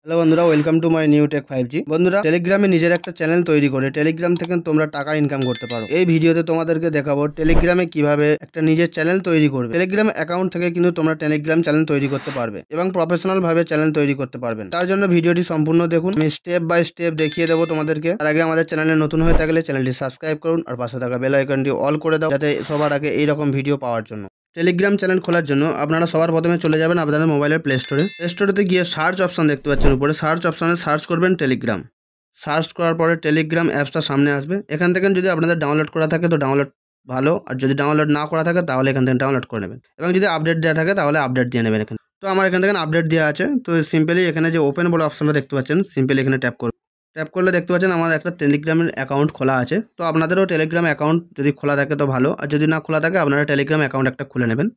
Hello বন্ধুরা, welcome to my new tech 5G। বন্ধুরা, টেলিগ্রামে নিজের একটা চ্যানেল তৈরি করে টেলিগ্রাম থেকে তোমরা টাকা ইনকাম করতে পারো। এই ভিডিওতে তোমাদেরকে দেখাবো টেলিগ্রামে কিভাবে একটা নিজের চ্যানেল তৈরি করবে। টেলিগ্রাম অ্যাকাউন্ট থেকে কিন্তু তোমরা টেলিগ্রাম চ্যানেল তৈরি করতে পারবে এবং প্রফেশনাল ভাবে চ্যানেল তৈরি করতে পারবেন। তার জন্য ভিডিওটি সম্পূর্ণ দেখুন, আমি স্টেপ বাই স্টেপ দেখিয়ে দেবো তোমাদেরকে। তার আগে আমাদের চ্যানেলে নতুন হয়ে থাকলে চ্যানেলটি সাবস্ক্রাইব করুন আর পাশে থাকা বেল আইকনটি অল করে দাও, যাতে সবার আগে এইরকম ভিডিও পাওয়ার জন্য। টেলিগ্রাম চ্যানেল খোলার জন্য আপনারা সবার প্রথমে চলে যাবেন আপনাদের মোবাইলের প্লে স্টোরেতে গিয়ে সার্চ অপশন দেখতে পাচ্ছেন উপরে, সার্চ অপশনে সার্চ করবেন টেলিগ্রাম। সার্চ করার পরে টেলিগ্রাম অ্যাপসটা সামনে আসবে। এখান থেকে যদি আপনাদের ডাউনলোড করা থাকে তো ডাউনলোড ভালো, আর যদি ডাউনলোড না করা থাকে তাহলে এখান থেকে ডাউনলোড করে নেবেন, এবং যদি আপডেট দেওয়া থাকে তাহলে আপডেট দিয়ে নেবেন। এখানে তো আমার এখান থেকে আপডেট দেওয়া আছে, তো সিম্পলি এখানে যে ওপেন বলে অপশনটা দেখতে পাচ্ছেন, সিম্পলি এখানে ট্যাপ করবেন। ট্যাপ করলে দেখতে পাচ্ছেন আমার একটা টেলিগ্রামের অ্যাকাউন্ট খোলা আছে। তো আপনাদেরও টেলিগ্রাম অ্যাকাউন্ট যদি খোলা থাকে তো ভালো, আর যদি না খোলা থাকে আপনারা টেলিগ্রাম অ্যাকাউন্ট একটা খুলে নেবেন।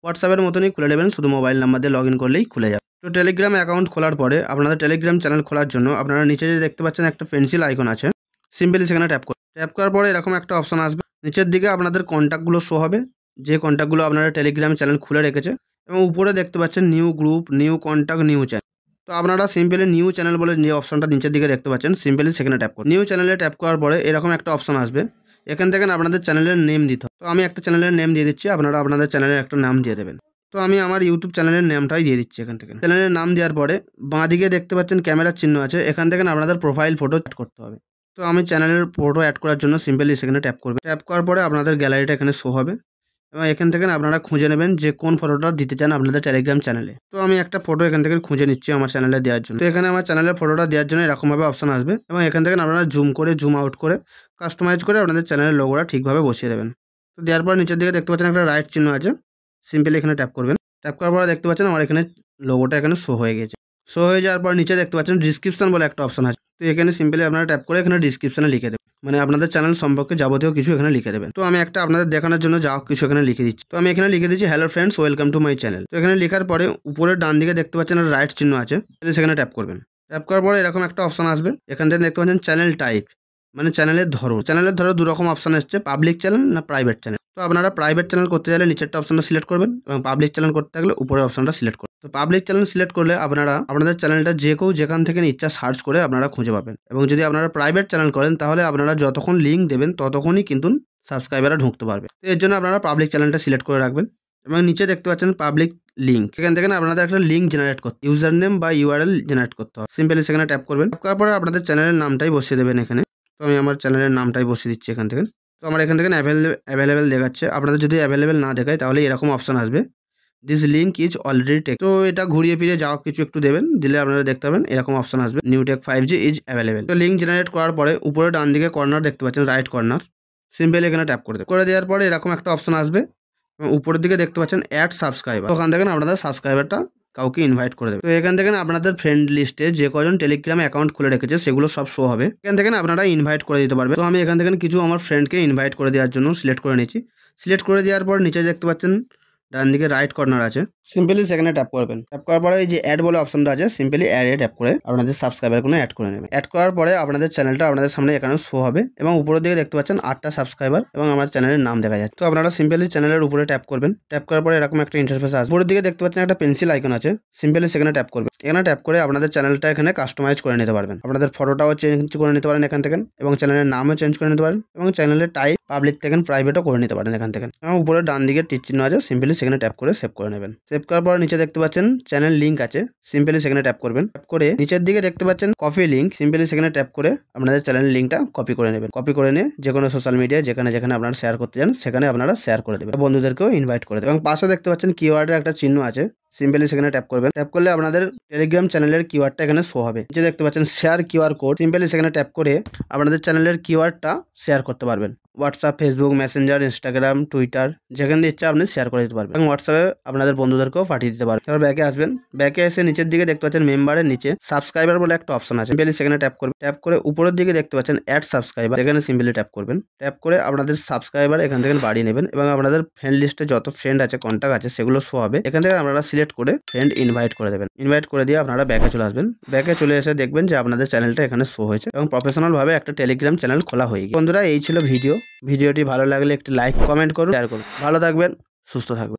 হোয়াটসঅ্যাপের মতনই খুলে নেবেন, শুধু মোবাইল নাম্বার দিয়ে লগ ইন করলেই খুলে যাবে। তো টেলিগ্রাম অ্যাকাউন্ট খোলার পরে আপনাদের টেলিগ্রাম চ্যানেল খোলার জন্য আপনারা নিচে যে দেখতে পাচ্ছেন একটা পেন্সিল আইকন আছে, সিম্পলি সেখানে ট্যাপ করুন। ট্যাপ করার পরে এরকম একটা অপশন আসবে, নিচের দিকে আপনাদের কন্ট্যাক্টগুলো শো হবে, যে কন্ট্যাক্টগুলো আপনারা টেলিগ্রাম চ্যানেল খুলে রেখেছে, এবং উপরে দেখতে পাচ্ছেন new group, new contact, new channel. তো আপনারা সিম্পলি নিউ চ্যানেল বলে যে অপশনটা নিচের দিকে দেখতে পাচ্ছেন, সিম্পলি সেখানে ট্যাপ করুন। নিউ চ্যানেলে ট্যাপ করার পরে এরকম একটা অপশন আসবে, এখান থেকে আপনাদের চ্যানেলের নেম দিতে হবে। তো আমি একটা চ্যানেলের নেম দিয়ে দিচ্ছি, আপনারা আপনাদের চ্যানেলের একটা নাম দিয়ে দেবেন। তো আমি আমার ইউটিউব চ্যানেলের নামটাই দিয়ে দিচ্ছি। এখান থেকে চ্যানেলের নাম দেওয়ার পরে বাঁদিকে দেখতে পাচ্ছেন ক্যামেরার চিহ্ন আছে, এখান থেকে আপনাদের প্রোফাইল ফটো অ্যাড করতে হবে। তো আমি চ্যানেলের ফটো অ্যাড করার জন্য সিম্পলি সেখানে ট্যাপ করবে। ট্যাপ করার পরে আপনাদের গ্যালারিটা এখানে শো হবে, এবং এখান থেকে আপনারা খুঁজে নেবেন যে কোন ফটোটা দিতে চান আপনাদের টেলিগ্রাম চ্যানেলে। তো আমি একটা ফটো এখান থেকে খুঁজে নিচ্ছি আমার চ্যানেলে দেওয়ার জন্য। তো এখানে আমার চ্যানেলের ফটোটা দেওয়ার জন্য এরকমভাবে অপশন আসবে, এবং এখান থেকে আপনারা জুম করে, জুম আউট করে, কাস্টমাইজ করে আপনাদের চ্যানেলের লোগোটা ঠিকভাবে বসিয়ে দেবেন। তো দেওয়ার পর নিচের দিকে দেখতে পাচ্ছেন একটা রাইট চিহ্ন আছে, সিম্পলি এখানে ট্যাপ করবেন। ট্যাপ করার পরে দেখতে পাচ্ছেন আমার এখানে লোগোটা এখানে শো হয়ে গেছে। শো হয়ে যাওয়ার পর নিচে দেখতে পাচ্ছেন ডিসক্রিপশন বলে একটা অপশন আছে, তো এখানে সিম্পলি আপনারা ট্যাপ করে এখানে ডিসক্রিপশনে লিখে দেবেন, মানে আপনাদের চ্যানেল সম্পর্কে যাবতীয় কিছু এখানে লিখে দেবেন। তো আমি একটা আপনাদের দেখানোর জন্য যা কিছু এখানে লিখে দিচ্ছি। তো আমি এখানে লিখে দিচ্ছি hello friends, welcome to my channel. তো এখানে লেখার পরে উপরে ডান দিকে দেখতে পাচ্ছেন একটা রাইট চিহ্ন আছে, সেখানে ট্যাপ করবেন। ট্যাপ করার পরে এরকম একটা অপশন আসবে, এখান থেকে দেখতে পাচ্ছেন চ্যানেল টাইপ, মানে চ্যানেলের ধরো। চ্যানেলের ধরো দু রকম অপশন এসছে, পাবলিক চ্যানেল না প্রাইভেট চ্যানেল। তো আপনারা প্রাইভেট চ্যানেল করতে চাইলে নিচেরটা অপশনটা সিলেক্ট করবেন, এবং পাবলিক চ্যানেল করতে থাকলে উপরের অপশনটা সিলেক্ট করবেন। তো পাবলিক চ্যানেল সিলেক্ট করলে আপনারা আপনাদের চ্যানেলটা যে কেউ যেখান থেকে ইচ্ছা সার্চ করে আপনারা খুঁজে পাবেন, এবং যদি আপনারা প্রাইভেট চ্যানেল করেন তাহলে আপনারা যতক্ষণ লিঙ্ক দেবেন ততক্ষণই কিন্তু সাবস্ক্রাইবাররা ঢুকতে পারবে। তো এর জন্য আপনারা পাবলিক চ্যানেলটা সিলেক্ট করে রাখবেন, এবং নিচে দেখতে পাচ্ছেন পাবলিক লিঙ্ক, এখান থেকে আপনাদের একটা লিঙ্ক জেনারেট করতে, ইউজার নেম বা ইউআরএল জেনারেট করতে হবে। সিম্পলি সেখানে ট্যাপ করবেন। ট্যাপ করার পরে আপনাদের চ্যানেলের নামটাই বসিয়ে দেবেন এখানে। তো আমি আমার চ্যানেলের নামটাই বসিয়ে দিচ্ছি এখান থেকে। তো আমার এখান থেকে অ্যাভেলেবেল দেখাচ্ছে, আপনাদের যদি অ্যাভেলেবেল না দেখায় তাহলে এরকম অপশন আসবে, this link is already tech. তো এটা ঘুরিয়ে ফিরে যাও কিছু একটু দেবেন, দিলে আপনারা দেখতে পাবেন এরকম অপশন আসবে, new tech 5G is available. তো লিঙ্ক জেনারেট করার পরে উপরে ডান দিকে কর্নার দেখতে পাচ্ছেন, রাইট কর্নার, সিম্পলি এখানে ট্যাপ করে দেওয়ার পরে এরকম একটা অপশন আসবে, এবং উপরের দিকে দেখতে পাচ্ছেন অ্যাড সাবস্ক্রাইবার। ওখান থেকে আপনাদের সাবস্ক্রাইবারটা কাউকে ইনভাইট করে দেবে। তো এখান থেকে আপনাদের ফ্রেন্ড লিস্টে যে কজন টেলিগ্রামে অ্যাকাউন্ট খুলে রেখেছে সেগুলো সব শো হবে, এখান থেকে আপনারা ইনভাইট করে দিতে পারবেন। তো আমি এখান থেকে কিছু আমার ফ্রেন্ডকে ইনভাইট করে দেওয়ার জন্য সিলেক্ট করে নিয়েছি। সিলেক্ট করে দেওয়ার পর নিচে দেখতে পাচ্ছেন ডান দিকে রাইট কর্নার আছে, সিম্পলি সেখানে ট্যাপ করবেন। ট্যাপ করার পরে এই যে অ্যাড বলে অপশনটা আছে, সিম্পলি অ্যাডে ট্যাপ করে আপনাদের সাবস্ক্রাইবারগুলো অ্যাড করে নেবেন। অ্যাড করার পরে আপনাদের চ্যানেলটা আপনাদের সামনে এখানে শো হবে, এবং উপরের দিকে দেখতে পাচ্ছেন 8টা সাবস্ক্রাইবার এবং আমার চ্যানেলের নাম দেখা যাচ্ছে। তো আপনারা সিম্পলি চ্যানেলের উপরে ট্যাপ করবেন। ট্যাপ করার পরে এরকম একটা ইন্টারফেস আসবে, উপরের দিকে দেখতে পাচ্ছেন একটা পেন্সিল আইকন আছে, সিম্পলি সেখানে ট্যাপ করবেন। এখানে ট্যাপ করে আপনাদের চ্যানেলটা এখানে কাস্টমাইজ করে নিতে পারবেন, আপনাদের ফটোটাও চেঞ্জ করে নিতে পারেন এখান থেকে, এবং চ্যানেলের নামও চেঞ্জ করে নিতে পারেন, এবং চ্যানেলের টাইপ পাবলিক থেকে প্রাইভেটও করে নিতে পারেন এখান থেকে। এবং উপরে ডান দিকে টিক চিহ্ন আছে, সিম্পলি সেখানে ট্যাপ করে সেভ করে নেবেন। সেভ করার পর নিচে দেখতে পাচ্ছেন চ্যানেল লিঙ্ক আছে, সিম্পলি সেখানে ট্যাপ করবেন। ট্যাপ করে নিচের দিকে দেখতে পাচ্ছেন কপি লিঙ্ক, সিম্পলি সেখানে ট্যাপ করে আপনাদের চ্যানেল লিঙ্কটা কপি করে নেবেন। কপি করে নিয়ে যে কোনো সোশ্যাল মিডিয়ায় যেখানে যেখানে আপনারা শেয়ার করতে চান সেখানে আপনারা শেয়ার করে দেবেন, বন্ধুদেরকেও ইনভাইট করে দেবেন। এবং পাশে দেখতে পাচ্ছেন কিওয়ার্ডের একটা চিহ্ন আছে, সিম্পলি সেখানে ট্যাপ করবেন। ট্যাপ করলে আপনাদের টেলিগ্রাম চ্যানেলের কিওয়ার্ডটা এখানে শো হবে। যে দেখতে পাচ্ছেন শেয়ার কিউআর কোড, সিম্পলি সেখানে ট্যাপ করে আপনাদের চ্যানেলের কিওয়ার্ডটা শেয়ার করতে পারবেন। WhatsApp, Facebook, Messenger, Instagram, Twitter, যেখানে ইচ্ছা আপনি শেয়ার করে দিতে পারবেন, এবং হোয়াটসঅ্যাপে আপনাদের বন্ধুদেরকেও পাঠিয়ে দিতে পারবেন। তারপর ব্যাকে আসবেন, ব্যাকে এসে নিচের দিকে দেখতে পাচ্ছেন মেম্বারের নিচে সাবস্ক্রাইবার বলে একটা অপশন আছে, সিম্পলি সেখানে ট্যাপ করবেন। ট্যাপ করে উপরের দিকে দেখতে পাচ্ছেন অ্যাড সাবস্ক্রাইবার, এখানে সিম্পলি ট্যাপ করবেন। ট্যাপ করে আপনাদের সাবস্ক্রাইবার এখান থেকে বাড়িয়ে নেবেন, এবং আপনাদের ফ্রেন্ড লিস্টে যত ফ্রেন্ড আছে, কন্ট্যাক্ট আছে, সেগুলো শো হবে। এখান থেকে আপনারা সিলেক্ট করে ফ্রেন্ড ইনভাইট করে দেবেন। ইনভাইট করে দিয়ে আপনারা ব্যাকে চলে আসবেন। ব্যাকে চলে এসে দেখবেন যে আপনাদের চ্যানেলটা এখানে শো হয়েছে, এবং প্রফেশনাল ভাবে একটা টেলিগ্রাম চ্যানেল খোলা হয়ে গেছে। বন্ধুরা, এই ছিল ভিডিওটি ভালো লাগলে একটি লাইক, কমেন্ট করুন, শেয়ার করুন। ভালো থাকবেন, সুস্থ থাকবেন।